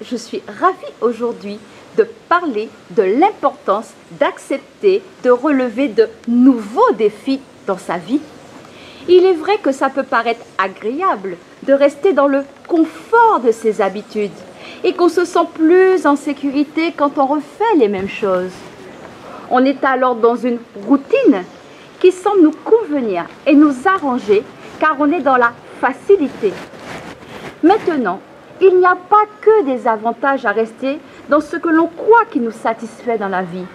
je suis ravie aujourd'hui de parler de l'importance d'accepter de relever de nouveaux défis dans sa vie. Il est vrai que ça peut paraître agréable de rester dans le confort de ses habitudes et qu'on se sent plus en sécurité quand on refait les mêmes choses. On est alors dans une routine qui semble nous convenir et nous arranger car on est dans la facilité. Maintenant, il n'y a pas que des avantages à rester dans ce que l'on croit qui nous satisfait dans la vie.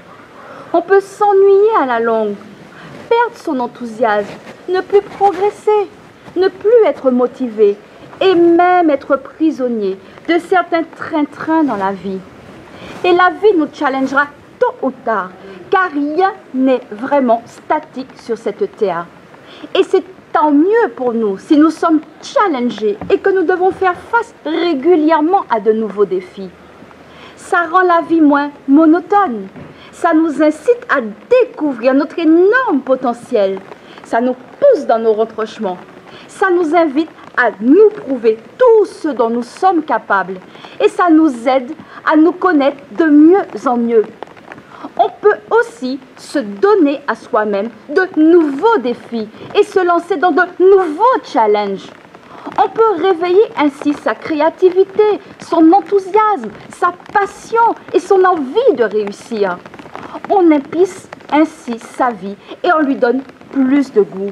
On peut s'ennuyer à la longue, perdre son enthousiasme, ne plus progresser, ne plus être motivé et même être prisonnier de certains train-train dans la vie. Et la vie nous challengera tôt ou tard, car rien n'est vraiment statique sur cette terre. Et c'est tant mieux pour nous si nous sommes challengés et que nous devons faire face régulièrement à de nouveaux défis. Ça rend la vie moins monotone. Ça nous incite à découvrir notre énorme potentiel. Ça nous pousse dans nos retranchements. Ça nous invite à nous prouver tout ce dont nous sommes capables. Et ça nous aide à nous connaître de mieux en mieux. On peut aussi se donner à soi-même de nouveaux défis et se lancer dans de nouveaux challenges. On peut réveiller ainsi sa créativité, son enthousiasme, sa passion et son envie de réussir. On épice ainsi sa vie et on lui donne plus de goût.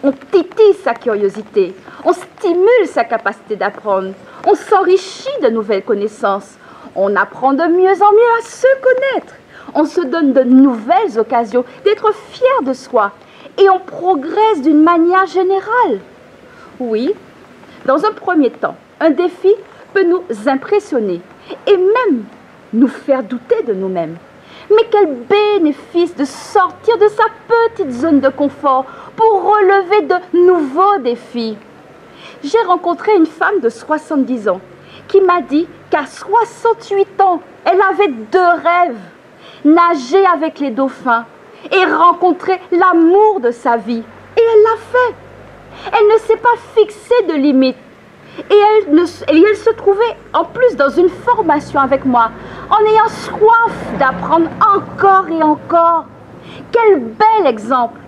On titille sa curiosité, on stimule sa capacité d'apprendre, on s'enrichit de nouvelles connaissances, on apprend de mieux en mieux à se connaître. On se donne de nouvelles occasions d'être fier de soi et on progresse d'une manière générale. Oui, dans un premier temps, un défi peut nous impressionner et même nous faire douter de nous-mêmes. Mais quel bénéfice de sortir de sa petite zone de confort pour relever de nouveaux défis. J'ai rencontré une femme de 70 ans qui m'a dit qu'à 68 ans, elle avait 2 rêves. Nager avec les dauphins et rencontrer l'amour de sa vie. Et elle l'a fait. Elle ne s'est pas fixé de limites. Et elle se trouvait en plus dans une formation avec moi, en ayant soif d'apprendre encore et encore. Quel bel exemple!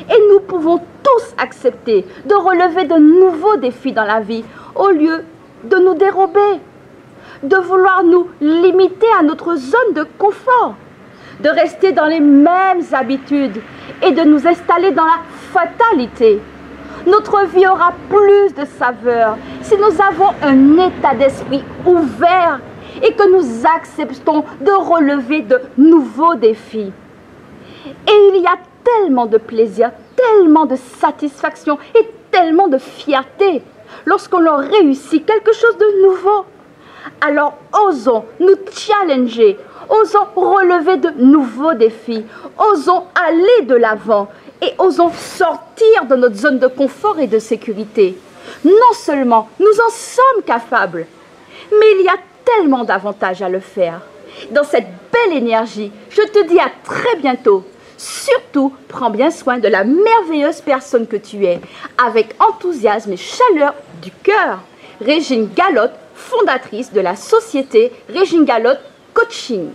Et nous pouvons tous accepter de relever de nouveaux défis dans la vie, au lieu de nous dérober, de vouloir nous limiter à notre zone de confort, de rester dans les mêmes habitudes et de nous installer dans la fatalité. Notre vie aura plus de saveur si nous avons un état d'esprit ouvert et que nous acceptons de relever de nouveaux défis. Et il y a tellement de plaisir, tellement de satisfaction et tellement de fierté lorsqu'on a réussi quelque chose de nouveau. Alors osons nous challenger, osons relever de nouveaux défis, osons aller de l'avant et osons sortir de notre zone de confort et de sécurité. Non seulement nous en sommes capables, mais il y a tellement d'avantages à le faire. Dans cette belle énergie, je te dis à très bientôt. Surtout, prends bien soin de la merveilleuse personne que tu es, avec enthousiasme et chaleur du cœur. Régine Galotte, fondatrice de la société Régine Galotte Coaching.